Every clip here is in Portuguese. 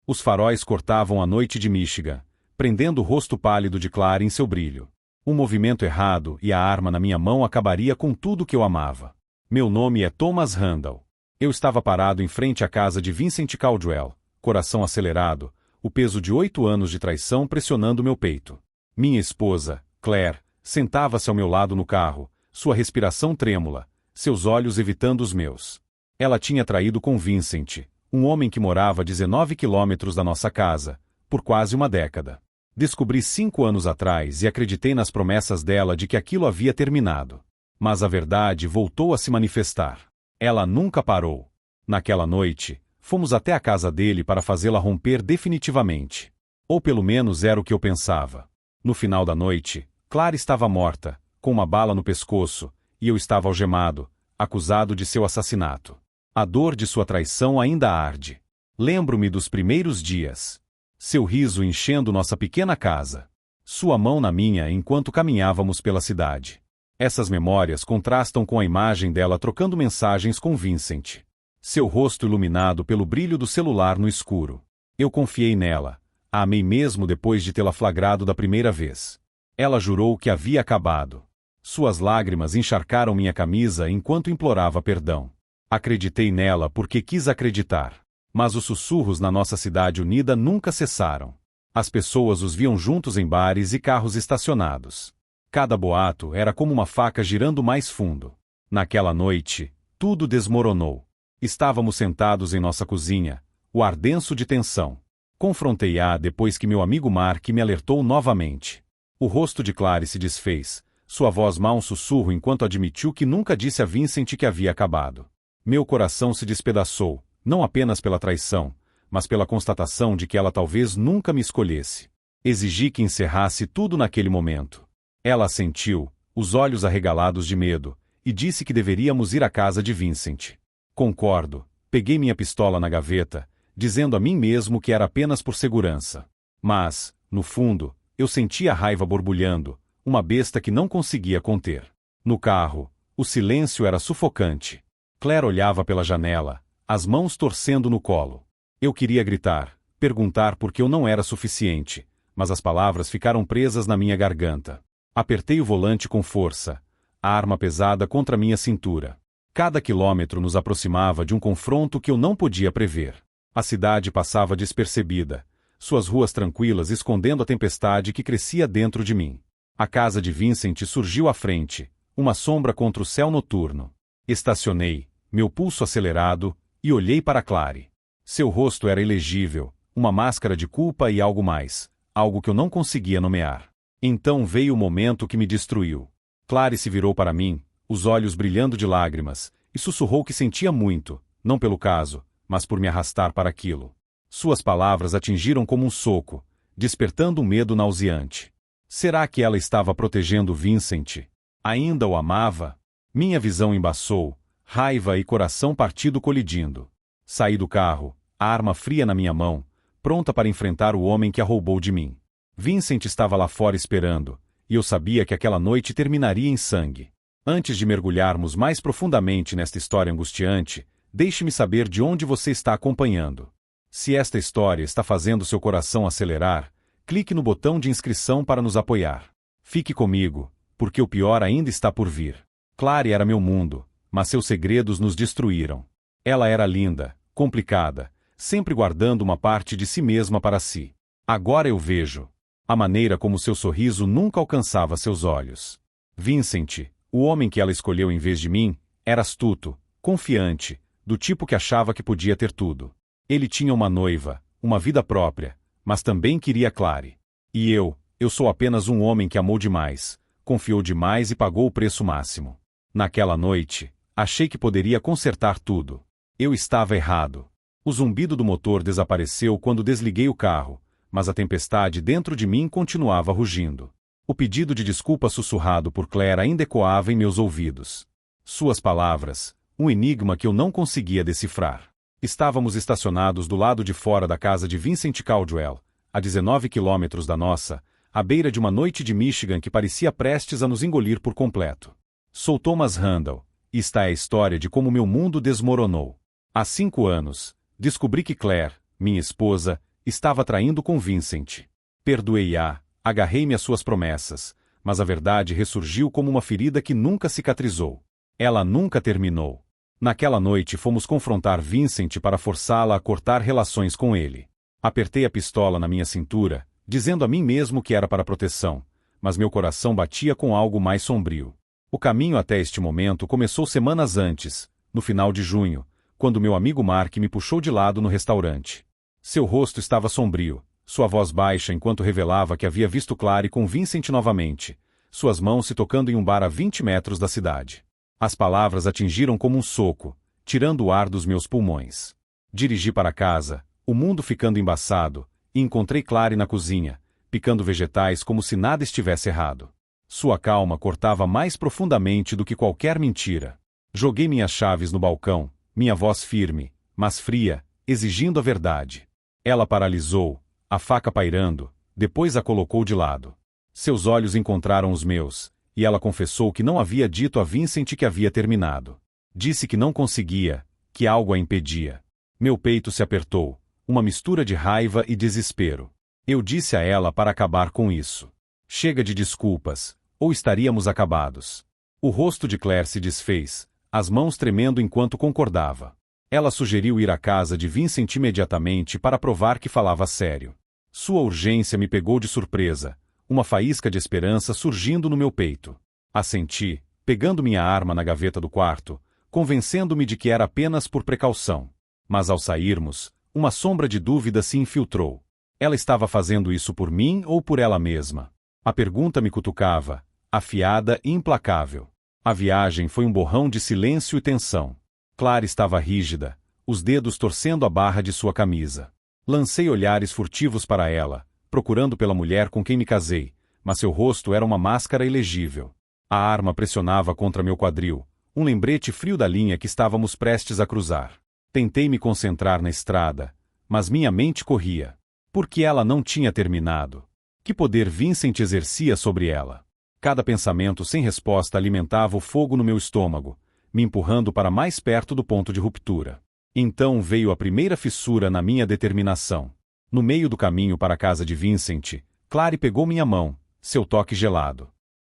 Os faróis cortavam a noite de Michigan, prendendo o rosto pálido de Clary em seu brilho. Um movimento errado e a arma na minha mão acabaria com tudo que eu amava. Meu nome é Thomas Randall. Eu estava parado em frente à casa de Vincent Caldwell, coração acelerado, o peso de 8 anos de traição pressionando meu peito. Minha esposa, Claire, sentava-se ao meu lado no carro, sua respiração trêmula, seus olhos evitando os meus. Ela tinha traído com Vincent, um homem que morava a 19 quilômetros da nossa casa, por quase uma década. Descobri 5 anos atrás e acreditei nas promessas dela de que aquilo havia terminado. Mas a verdade voltou a se manifestar. Ela nunca parou. Naquela noite, fomos até a casa dele para fazê-la romper definitivamente. Ou pelo menos era o que eu pensava. No final da noite, Clary estava morta, com uma bala no pescoço, e eu estava algemado, acusado de seu assassinato. A dor de sua traição ainda arde. Lembro-me dos primeiros dias. Seu riso enchendo nossa pequena casa. Sua mão na minha enquanto caminhávamos pela cidade. Essas memórias contrastam com a imagem dela trocando mensagens com Vincent. Seu rosto iluminado pelo brilho do celular no escuro. Eu confiei nela. A amei mesmo depois de tê-la flagrado da primeira vez. Ela jurou que havia acabado. Suas lágrimas encharcaram minha camisa enquanto implorava perdão. Acreditei nela porque quis acreditar. Mas os sussurros na nossa cidade unida nunca cessaram. As pessoas os viam juntos em bares e carros estacionados. Cada boato era como uma faca girando mais fundo. Naquela noite, tudo desmoronou. Estávamos sentados em nossa cozinha, o ar denso de tensão. Confrontei-a depois que meu amigo Mark me alertou novamente. O rosto de Clary se desfez, sua voz mal um sussurro enquanto admitiu que nunca disse a Vincent que havia acabado. Meu coração se despedaçou. Não apenas pela traição, mas pela constatação de que ela talvez nunca me escolhesse. Exigi que encerrasse tudo naquele momento. Ela assentiu, os olhos arregalados de medo, e disse que deveríamos ir à casa de Vincent. Concordo. Peguei minha pistola na gaveta, dizendo a mim mesmo que era apenas por segurança. Mas, no fundo, eu sentia a raiva borbulhando, uma besta que não conseguia conter. No carro, o silêncio era sufocante. Claire olhava pela janela, as mãos torcendo no colo. Eu queria gritar, perguntar por que eu não era suficiente, mas as palavras ficaram presas na minha garganta. Apertei o volante com força, a arma pesada contra minha cintura. Cada quilômetro nos aproximava de um confronto que eu não podia prever. A cidade passava despercebida, suas ruas tranquilas escondendo a tempestade que crescia dentro de mim. A casa de Vincent surgiu à frente, uma sombra contra o céu noturno. Estacionei, meu pulso acelerado, e olhei para Clary. Seu rosto era ilegível, uma máscara de culpa e algo mais, algo que eu não conseguia nomear. Então veio o momento que me destruiu. Clary se virou para mim, os olhos brilhando de lágrimas, e sussurrou que sentia muito, não pelo caso, mas por me arrastar para aquilo. Suas palavras atingiram como um soco, despertando um medo nauseante. Será que ela estava protegendo Vincent? Ainda o amava? Minha visão embaçou, raiva e coração partido colidindo. Saí do carro, a arma fria na minha mão, pronta para enfrentar o homem que a roubou de mim. Vincent estava lá fora esperando, e eu sabia que aquela noite terminaria em sangue. Antes de mergulharmos mais profundamente nesta história angustiante, deixe-me saber de onde você está acompanhando. Se esta história está fazendo seu coração acelerar, clique no botão de inscrição para nos apoiar. Fique comigo, porque o pior ainda está por vir. Clary era meu mundo, mas seus segredos nos destruíram. Ela era linda, complicada, sempre guardando uma parte de si mesma para si. Agora eu vejo a maneira como seu sorriso nunca alcançava seus olhos. Vincent, o homem que ela escolheu em vez de mim, era astuto, confiante, do tipo que achava que podia ter tudo. Ele tinha uma noiva, uma vida própria, mas também queria Clary. E eu sou apenas um homem que amou demais, confiou demais e pagou o preço máximo. Naquela noite, achei que poderia consertar tudo. Eu estava errado. O zumbido do motor desapareceu quando desliguei o carro, mas a tempestade dentro de mim continuava rugindo. O pedido de desculpa sussurrado por Claire ainda ecoava em meus ouvidos. Suas palavras, um enigma que eu não conseguia decifrar. Estávamos estacionados do lado de fora da casa de Vincent Caldwell, a 19 quilômetros da nossa, à beira de uma noite de Michigan que parecia prestes a nos engolir por completo. Sou Thomas Randall, e esta é a história de como meu mundo desmoronou. Há 5 anos, descobri que Claire, minha esposa, Estava traindo com Vincent. Perdoei-a, agarrei-me às suas promessas, mas a verdade ressurgiu como uma ferida que nunca cicatrizou. Ela nunca terminou. Naquela noite fomos confrontar Vincent para forçá-la a cortar relações com ele. Apertei a pistola na minha cintura, dizendo a mim mesmo que era para proteção, mas meu coração batia com algo mais sombrio. O caminho até este momento começou semanas antes, no final de junho, quando meu amigo Mark me puxou de lado no restaurante. Seu rosto estava sombrio, sua voz baixa enquanto revelava que havia visto Clary com Vincent novamente, suas mãos se tocando em um bar a 20 metros da cidade. As palavras atingiram como um soco, tirando o ar dos meus pulmões. Dirigi para casa, o mundo ficando embaçado, e encontrei Clary na cozinha, picando vegetais como se nada estivesse errado. Sua calma cortava mais profundamente do que qualquer mentira. Joguei minhas chaves no balcão, minha voz firme, mas fria, exigindo a verdade. Ela paralisou, a faca pairando, depois a colocou de lado. Seus olhos encontraram os meus, e ela confessou que não havia dito a Vincent que havia terminado. Disse que não conseguia, que algo a impedia. Meu peito se apertou, uma mistura de raiva e desespero. Eu disse a ela para acabar com isso. Chega de desculpas, ou estaríamos acabados. O rosto de Claire se desfez, as mãos tremendo enquanto concordava. Ela sugeriu ir à casa de Vincent imediatamente para provar que falava sério. Sua urgência me pegou de surpresa, uma faísca de esperança surgindo no meu peito. Assenti, pegando minha arma na gaveta do quarto, convencendo-me de que era apenas por precaução. Mas ao sairmos, uma sombra de dúvida se infiltrou. Ela estava fazendo isso por mim ou por ela mesma? A pergunta me cutucava, afiada e implacável. A viagem foi um borrão de silêncio e tensão. Clary estava rígida, os dedos torcendo a barra de sua camisa. Lancei olhares furtivos para ela, procurando pela mulher com quem me casei, mas seu rosto era uma máscara ilegível. A arma pressionava contra meu quadril, um lembrete frio da linha que estávamos prestes a cruzar. Tentei me concentrar na estrada, mas minha mente corria. Por que ela não tinha terminado? Que poder Vincent exercia sobre ela? Cada pensamento sem resposta alimentava o fogo no meu estômago, me empurrando para mais perto do ponto de ruptura. Então veio a primeira fissura na minha determinação. No meio do caminho para a casa de Vincent, Clary pegou minha mão, seu toque gelado.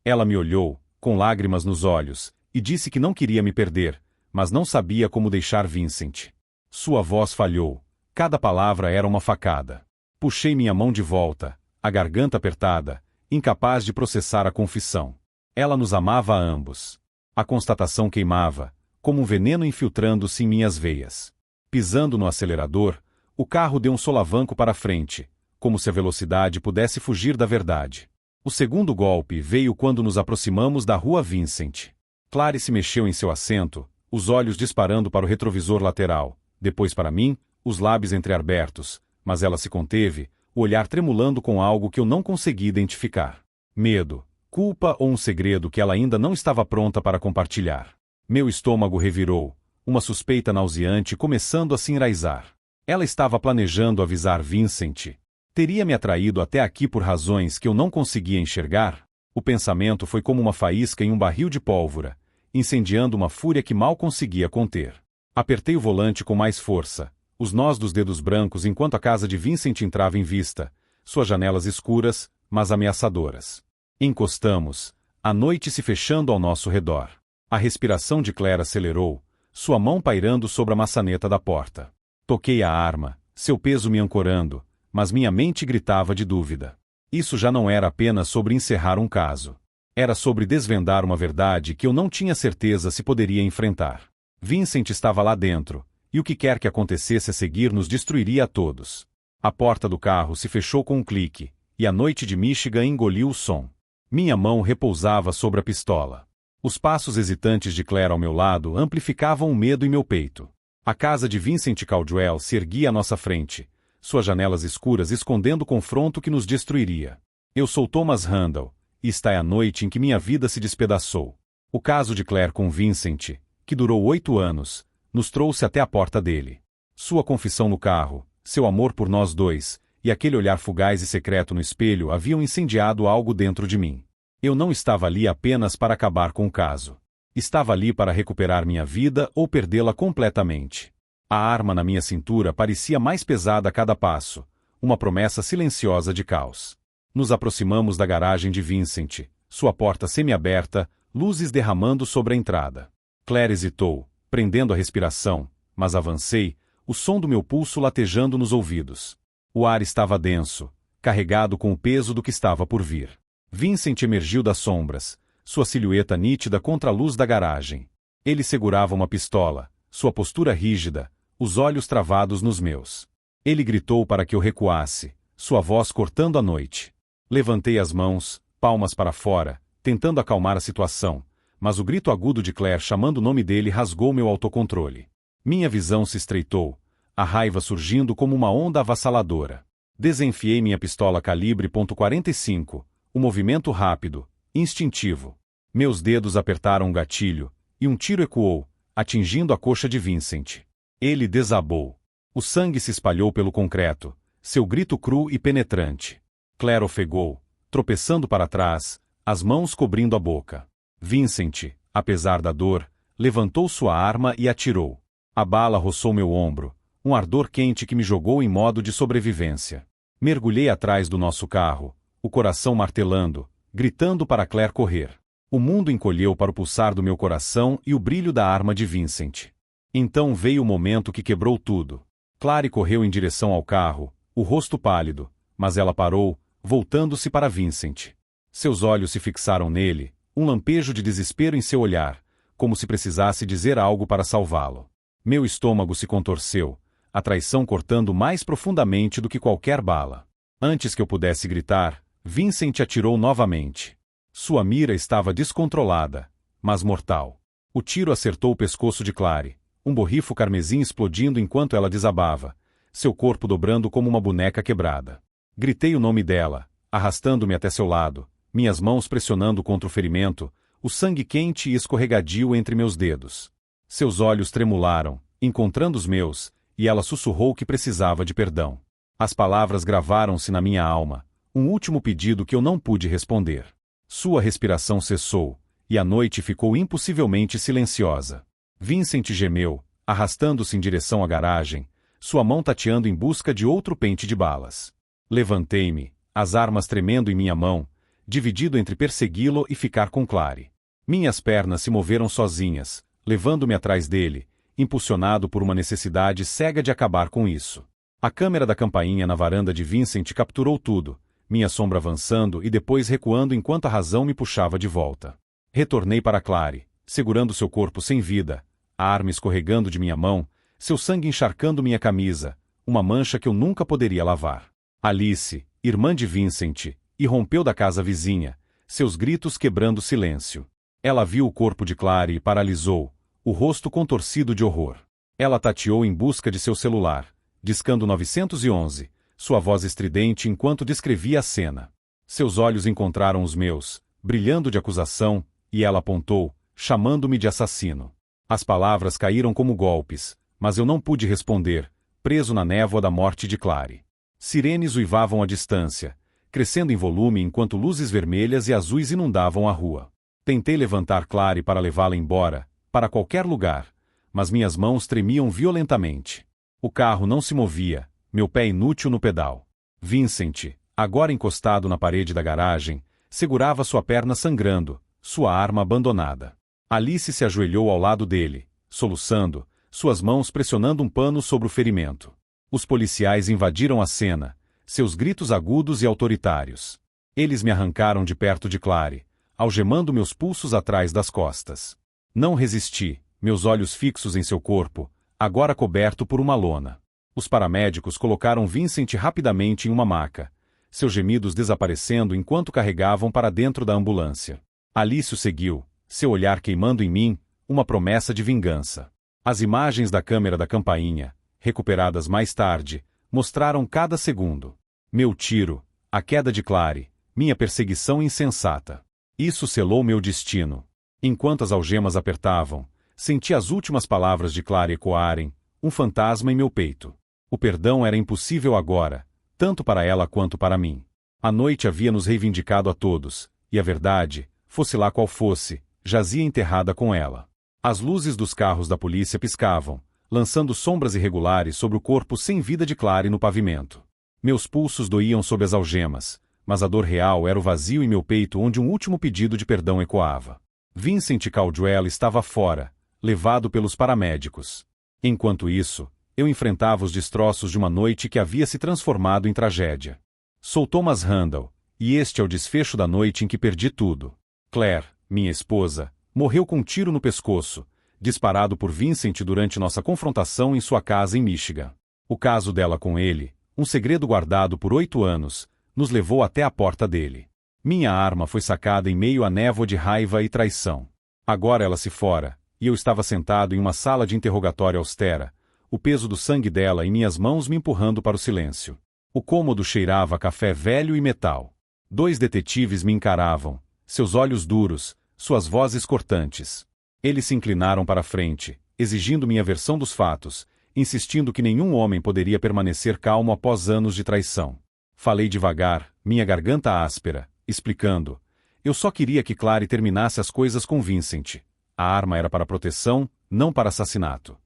Ela me olhou, com lágrimas nos olhos, e disse que não queria me perder, mas não sabia como deixar Vincent. Sua voz falhou, cada palavra era uma facada. Puxei minha mão de volta, a garganta apertada, incapaz de processar a confissão. Ela nos amava a ambos. A constatação queimava, como um veneno infiltrando-se em minhas veias. Pisando no acelerador, o carro deu um solavanco para frente, como se a velocidade pudesse fugir da verdade. O segundo golpe veio quando nos aproximamos da rua Vincent. Clary se mexeu em seu assento, os olhos disparando para o retrovisor lateral, depois para mim, os lábios entreabertos, mas ela se conteve, o olhar tremulando com algo que eu não consegui identificar. Medo, culpa ou um segredo que ela ainda não estava pronta para compartilhar. Meu estômago revirou, uma suspeita nauseante começando a se enraizar. Ela estava planejando avisar Vincent. Teria me atraído até aqui por razões que eu não conseguia enxergar? O pensamento foi como uma faísca em um barril de pólvora, incendiando uma fúria que mal conseguia conter. Apertei o volante com mais força, os nós dos dedos brancos enquanto a casa de Vincent entrava em vista, suas janelas escuras, mas ameaçadoras. Encostamos, a noite se fechando ao nosso redor. A respiração de Claire acelerou, sua mão pairando sobre a maçaneta da porta. Toquei a arma, seu peso me ancorando, mas minha mente gritava de dúvida. Isso já não era apenas sobre encerrar um caso. Era sobre desvendar uma verdade que eu não tinha certeza se poderia enfrentar. Vincent estava lá dentro, e o que quer que acontecesse a seguir nos destruiria a todos. A porta do carro se fechou com um clique, e a noite de Michigan engoliu o som. Minha mão repousava sobre a pistola. Os passos hesitantes de Claire ao meu lado amplificavam o medo em meu peito. A casa de Vincent Caldwell se erguia à nossa frente, suas janelas escuras escondendo o confronto que nos destruiria. Eu sou Thomas Randall, e esta é a noite em que minha vida se despedaçou. O caso de Claire com Vincent, que durou 8 anos, nos trouxe até a porta dele. Sua confissão no carro, seu amor por nós dois, e aquele olhar fugaz e secreto no espelho haviam incendiado algo dentro de mim. Eu não estava ali apenas para acabar com o caso. Estava ali para recuperar minha vida ou perdê-la completamente. A arma na minha cintura parecia mais pesada a cada passo, uma promessa silenciosa de caos. Nos aproximamos da garagem de Vincent, sua porta semi-aberta, luzes derramando sobre a entrada. Claire hesitou, prendendo a respiração, mas avancei, o som do meu pulso latejando nos ouvidos. O ar estava denso, carregado com o peso do que estava por vir. Vincent emergiu das sombras, sua silhueta nítida contra a luz da garagem. Ele segurava uma pistola, sua postura rígida, os olhos travados nos meus. Ele gritou para que eu recuasse, sua voz cortando a noite. Levantei as mãos, palmas para fora, tentando acalmar a situação, mas o grito agudo de Claire chamando o nome dele rasgou meu autocontrole. Minha visão se estreitou, a raiva surgindo como uma onda avassaladora. Desenfiei minha pistola calibre .45, o movimento rápido, instintivo. Meus dedos apertaram o gatilho, e um tiro ecoou, atingindo a coxa de Vincent. Ele desabou. O sangue se espalhou pelo concreto, seu grito cru e penetrante. Claire ofegou, tropeçando para trás, as mãos cobrindo a boca. Vincent, apesar da dor, levantou sua arma e atirou. A bala roçou meu ombro, um ardor quente que me jogou em modo de sobrevivência. Mergulhei atrás do nosso carro, o coração martelando, gritando para Claire correr. O mundo encolheu para o pulsar do meu coração e o brilho da arma de Vincent. Então veio o momento que quebrou tudo. Claire correu em direção ao carro, o rosto pálido, mas ela parou, voltando-se para Vincent. Seus olhos se fixaram nele, um lampejo de desespero em seu olhar, como se precisasse dizer algo para salvá-lo. Meu estômago se contorceu, a traição cortando mais profundamente do que qualquer bala. Antes que eu pudesse gritar, Vincent atirou novamente. Sua mira estava descontrolada, mas mortal. O tiro acertou o pescoço de Claire, um borrifo carmesim explodindo enquanto ela desabava, seu corpo dobrando como uma boneca quebrada. Gritei o nome dela, arrastando-me até seu lado, minhas mãos pressionando contra o ferimento, o sangue quente e escorregadio entre meus dedos. Seus olhos tremularam, encontrando os meus, e ela sussurrou que precisava de perdão. As palavras gravaram-se na minha alma, um último pedido que eu não pude responder. Sua respiração cessou, e a noite ficou impossivelmente silenciosa. Vincent gemeu, arrastando-se em direção à garagem, sua mão tateando em busca de outro pente de balas. Levantei-me, as armas tremendo em minha mão, dividido entre persegui-lo e ficar com Claire. Minhas pernas se moveram sozinhas, levando-me atrás dele, impulsionado por uma necessidade cega de acabar com isso. A câmera da campainha na varanda de Vincent capturou tudo, minha sombra avançando e depois recuando enquanto a razão me puxava de volta. Retornei para Claire, segurando seu corpo sem vida, a arma escorregando de minha mão, seu sangue encharcando minha camisa, uma mancha que eu nunca poderia lavar. Alice, irmã de Vincent, irrompeu da casa vizinha, seus gritos quebrando o silêncio. Ela viu o corpo de Claire e paralisou, o rosto contorcido de horror. Ela tateou em busca de seu celular, discando 911, sua voz estridente enquanto descrevia a cena. Seus olhos encontraram os meus, brilhando de acusação, e ela apontou, chamando-me de assassino. As palavras caíram como golpes, mas eu não pude responder, preso na névoa da morte de Claire. Sirenes uivavam à distância, crescendo em volume enquanto luzes vermelhas e azuis inundavam a rua. Tentei levantar Claire para levá-la embora, para qualquer lugar, mas minhas mãos tremiam violentamente. O carro não se movia, meu pé inútil no pedal. Vincent, agora encostado na parede da garagem, segurava sua perna sangrando, sua arma abandonada. Alice se ajoelhou ao lado dele, soluçando, suas mãos pressionando um pano sobre o ferimento. Os policiais invadiram a cena, seus gritos agudos e autoritários. Eles me arrancaram de perto de Claire, algemando meus pulsos atrás das costas. Não resisti, meus olhos fixos em seu corpo, agora coberto por uma lona. Os paramédicos colocaram Vincent rapidamente em uma maca, seus gemidos desaparecendo enquanto carregavam para dentro da ambulância. Alice o seguiu, seu olhar queimando em mim, uma promessa de vingança. As imagens da câmera da campainha, recuperadas mais tarde, mostraram cada segundo. Meu tiro, a queda de Claire, minha perseguição insensata. Isso selou meu destino. Enquanto as algemas apertavam, senti as últimas palavras de Claire ecoarem, um fantasma em meu peito. O perdão era impossível agora, tanto para ela quanto para mim. A noite havia nos reivindicado a todos, e a verdade, fosse lá qual fosse, jazia enterrada com ela. As luzes dos carros da polícia piscavam, lançando sombras irregulares sobre o corpo sem vida de Claire no pavimento. Meus pulsos doíam sob as algemas, mas a dor real era o vazio em meu peito onde um último pedido de perdão ecoava. Vincent Caldwell estava fora, levado pelos paramédicos. Enquanto isso, eu enfrentava os destroços de uma noite que havia se transformado em tragédia. Sou Thomas Randall, e este é o desfecho da noite em que perdi tudo. Claire, minha esposa, morreu com um tiro no pescoço, disparado por Vincent durante nossa confrontação em sua casa em Michigan. O caso dela com ele, um segredo guardado por 8 anos, nos levou até a porta dele. Minha arma foi sacada em meio à névoa de raiva e traição. Agora ela se fora, e eu estava sentado em uma sala de interrogatório austera, o peso do sangue dela em minhas mãos me empurrando para o silêncio. O cômodo cheirava a café velho e metal. 2 detetives me encaravam, seus olhos duros, suas vozes cortantes. Eles se inclinaram para a frente, exigindo minha versão dos fatos, insistindo que nenhum homem poderia permanecer calmo após anos de traição. Falei devagar, minha garganta áspera, explicando. Eu só queria que Clary terminasse as coisas com Vincent. A arma era para proteção, não para assassinato.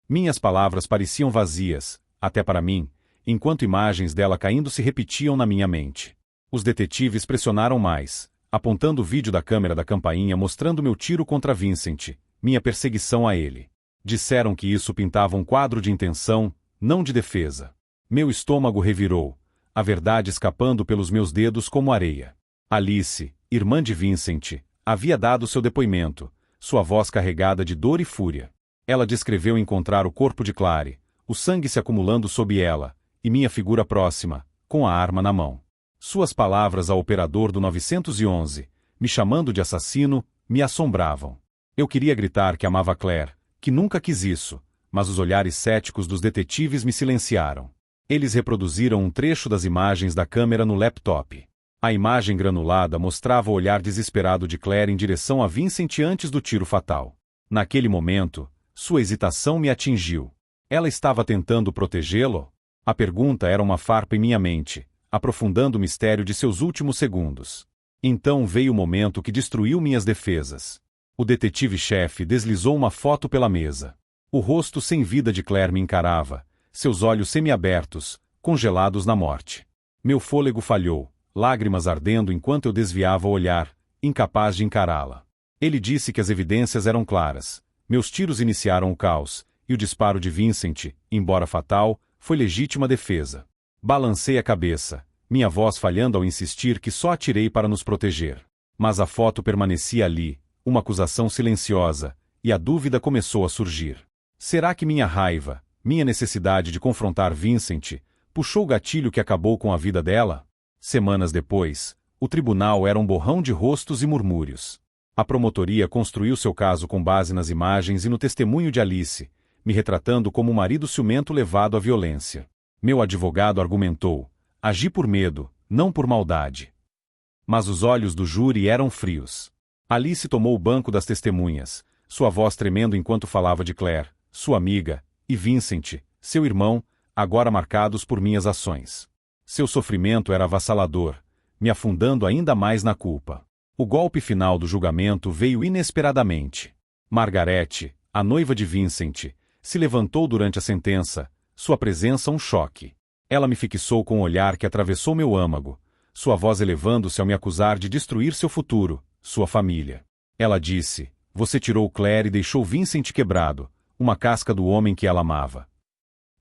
Minhas palavras pareciam vazias, até para mim, enquanto imagens dela caindo se repetiam na minha mente. Os detetives pressionaram mais, apontando o vídeo da câmera da campainha mostrando meu tiro contra Vincent, minha perseguição a ele. Disseram que isso pintava um quadro de intenção, não de defesa. Meu estômago revirou, a verdade escapando pelos meus dedos como areia. Alice, irmã de Vincent, havia dado seu depoimento, sua voz carregada de dor e fúria. Ela descreveu encontrar o corpo de Clary, o sangue se acumulando sob ela, e minha figura próxima, com a arma na mão. Suas palavras ao operador do 911, me chamando de assassino, me assombravam. Eu queria gritar que amava Claire, que nunca quis isso, mas os olhares céticos dos detetives me silenciaram. Eles reproduziram um trecho das imagens da câmera no laptop. A imagem granulada mostrava o olhar desesperado de Claire em direção a Vincent antes do tiro fatal. Naquele momento, sua hesitação me atingiu. Ela estava tentando protegê-lo? A pergunta era uma farpa em minha mente, aprofundando o mistério de seus últimos segundos. Então veio o momento que destruiu minhas defesas. O detetive-chefe deslizou uma foto pela mesa. O rosto sem vida de Claire me encarava, seus olhos semiabertos, congelados na morte. Meu fôlego falhou, lágrimas ardendo enquanto eu desviava o olhar, incapaz de encará-la. Ele disse que as evidências eram claras. Meus tiros iniciaram o caos, e o disparo de Vincent, embora fatal, foi legítima defesa. Balancei a cabeça, minha voz falhando ao insistir que só atirei para nos proteger. Mas a foto permanecia ali, uma acusação silenciosa, e a dúvida começou a surgir. Será que minha raiva, minha necessidade de confrontar Vincent, puxou o gatilho que acabou com a vida dela? Semanas depois, o tribunal era um borrão de rostos e murmúrios. A promotoria construiu seu caso com base nas imagens e no testemunho de Alice, me retratando como um marido ciumento levado à violência. Meu advogado argumentou: agi por medo, não por maldade. Mas os olhos do júri eram frios. Alice tomou o banco das testemunhas, sua voz tremendo enquanto falava de Claire, sua amiga, e Vincent, seu irmão, agora marcados por minhas ações. Seu sofrimento era avassalador, me afundando ainda mais na culpa. O golpe final do julgamento veio inesperadamente. Margarete, a noiva de Vincent, se levantou durante a sentença, sua presença um choque. Ela me fixou com um olhar que atravessou meu âmago, sua voz elevando-se ao me acusar de destruir seu futuro, sua família. Ela disse: você tirou Claire e deixou Vincent quebrado, uma casca do homem que ela amava.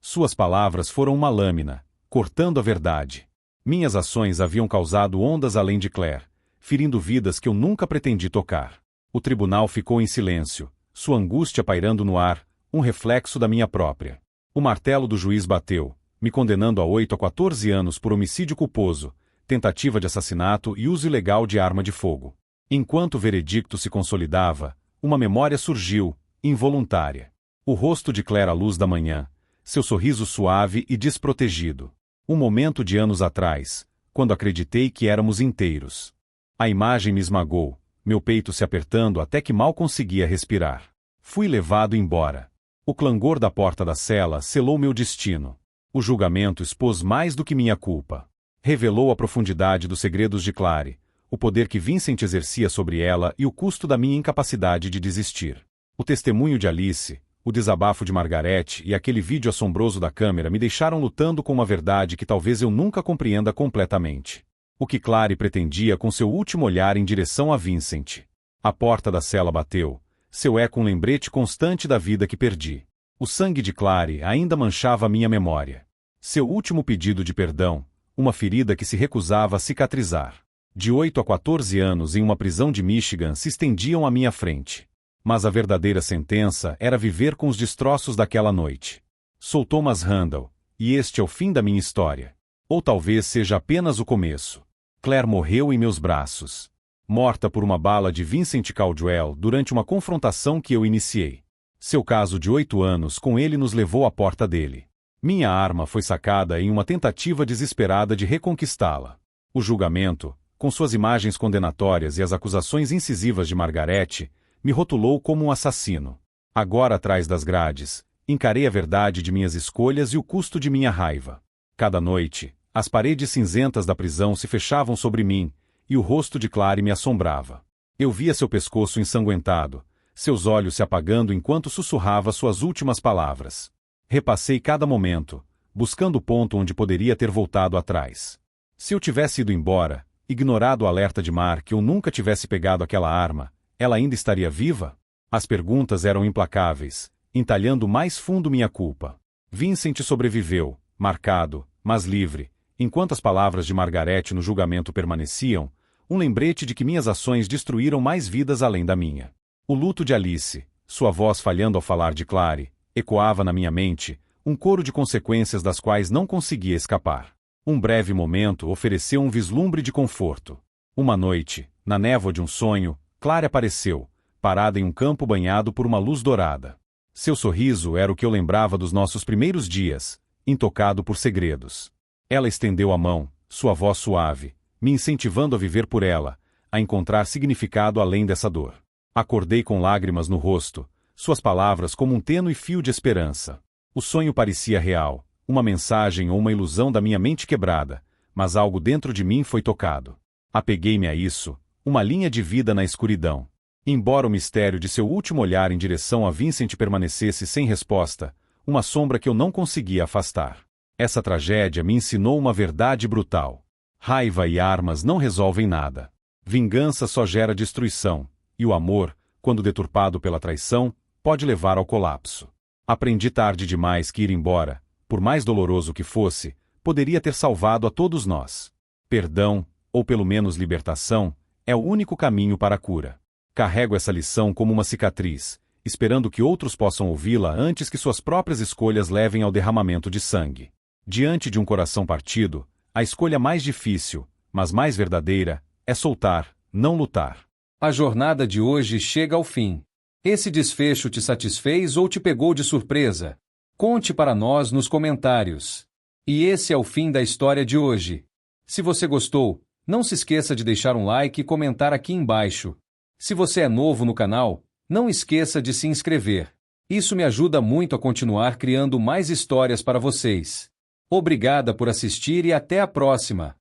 Suas palavras foram uma lâmina, cortando a verdade. Minhas ações haviam causado ondas além de Claire, ferindo vidas que eu nunca pretendi tocar. O tribunal ficou em silêncio, sua angústia pairando no ar, um reflexo da minha própria. O martelo do juiz bateu, me condenando a 8 a 14 anos por homicídio culposo, tentativa de assassinato e uso ilegal de arma de fogo. Enquanto o veredicto se consolidava, uma memória surgiu, involuntária. O rosto de Claire à luz da manhã, seu sorriso suave e desprotegido. Um momento de anos atrás, quando acreditei que éramos inteiros. A imagem me esmagou, meu peito se apertando até que mal conseguia respirar. Fui levado embora. O clangor da porta da cela selou meu destino. O julgamento expôs mais do que minha culpa. Revelou a profundidade dos segredos de Clary, o poder que Vincent exercia sobre ela e o custo da minha incapacidade de desistir. O testemunho de Alice, O desabafo de Margarete e aquele vídeo assombroso da câmera me deixaram lutando com uma verdade que talvez eu nunca compreenda completamente. O que Clary pretendia com seu último olhar em direção a Vincent. A porta da cela bateu, seu eco um lembrete constante da vida que perdi. O sangue de Clary ainda manchava minha memória. Seu último pedido de perdão, uma ferida que se recusava a cicatrizar. De 8 a 14 anos em uma prisão de Michigan se estendiam à minha frente. Mas a verdadeira sentença era viver com os destroços daquela noite. Sou Thomas Randall, e este é o fim da minha história. Ou talvez seja apenas o começo. Claire morreu em meus braços. Morta por uma bala de Vincent Caldwell durante uma confrontação que eu iniciei. Seu caso de 8 anos com ele nos levou à porta dele. Minha arma foi sacada em uma tentativa desesperada de reconquistá-la. O julgamento, com suas imagens condenatórias e as acusações incisivas de Margarete, me rotulou como um assassino. Agora atrás das grades, encarei a verdade de minhas escolhas e o custo de minha raiva. Cada noite, as paredes cinzentas da prisão se fechavam sobre mim, e o rosto de Clary me assombrava. Eu via seu pescoço ensanguentado, seus olhos se apagando enquanto sussurrava suas últimas palavras. Repassei cada momento, buscando o ponto onde poderia ter voltado atrás. Se eu tivesse ido embora, ignorado o alerta de Mark ou nunca tivesse pegado aquela arma, ela ainda estaria viva? As perguntas eram implacáveis, entalhando mais fundo minha culpa. Vincent sobreviveu, marcado, mas livre, enquanto as palavras de Margarete no julgamento permaneciam, um lembrete de que minhas ações destruíram mais vidas além da minha. O luto de Alice, sua voz falhando ao falar de Clary, ecoava na minha mente, um coro de consequências das quais não conseguia escapar. Um breve momento ofereceu um vislumbre de conforto. Uma noite, na névoa de um sonho, Clary apareceu, parada em um campo banhado por uma luz dourada. Seu sorriso era o que eu lembrava dos nossos primeiros dias, intocado por segredos. Ela estendeu a mão, sua voz suave, me incentivando a viver por ela, a encontrar significado além dessa dor. Acordei com lágrimas no rosto, suas palavras como um tênue fio de esperança. O sonho parecia real, uma mensagem ou uma ilusão da minha mente quebrada, mas algo dentro de mim foi tocado. Apeguei-me a isso, uma linha de vida na escuridão. Embora o mistério de seu último olhar em direção a Vincent permanecesse sem resposta, uma sombra que eu não conseguia afastar. Essa tragédia me ensinou uma verdade brutal. Raiva e armas não resolvem nada. Vingança só gera destruição, e o amor, quando deturpado pela traição, pode levar ao colapso. Aprendi tarde demais que ir embora, por mais doloroso que fosse, poderia ter salvado a todos nós. Perdão, ou pelo menos libertação, é o único caminho para a cura. Carrego essa lição como uma cicatriz, esperando que outros possam ouvi-la antes que suas próprias escolhas levem ao derramamento de sangue. Diante de um coração partido, a escolha mais difícil, mas mais verdadeira, é soltar, não lutar. A jornada de hoje chega ao fim. Esse desfecho te satisfez ou te pegou de surpresa? Conte para nós nos comentários. E esse é o fim da história de hoje. Se você gostou, não se esqueça de deixar um like e comentar aqui embaixo. Se você é novo no canal, não esqueça de se inscrever. Isso me ajuda muito a continuar criando mais histórias para vocês. Obrigada por assistir e até a próxima!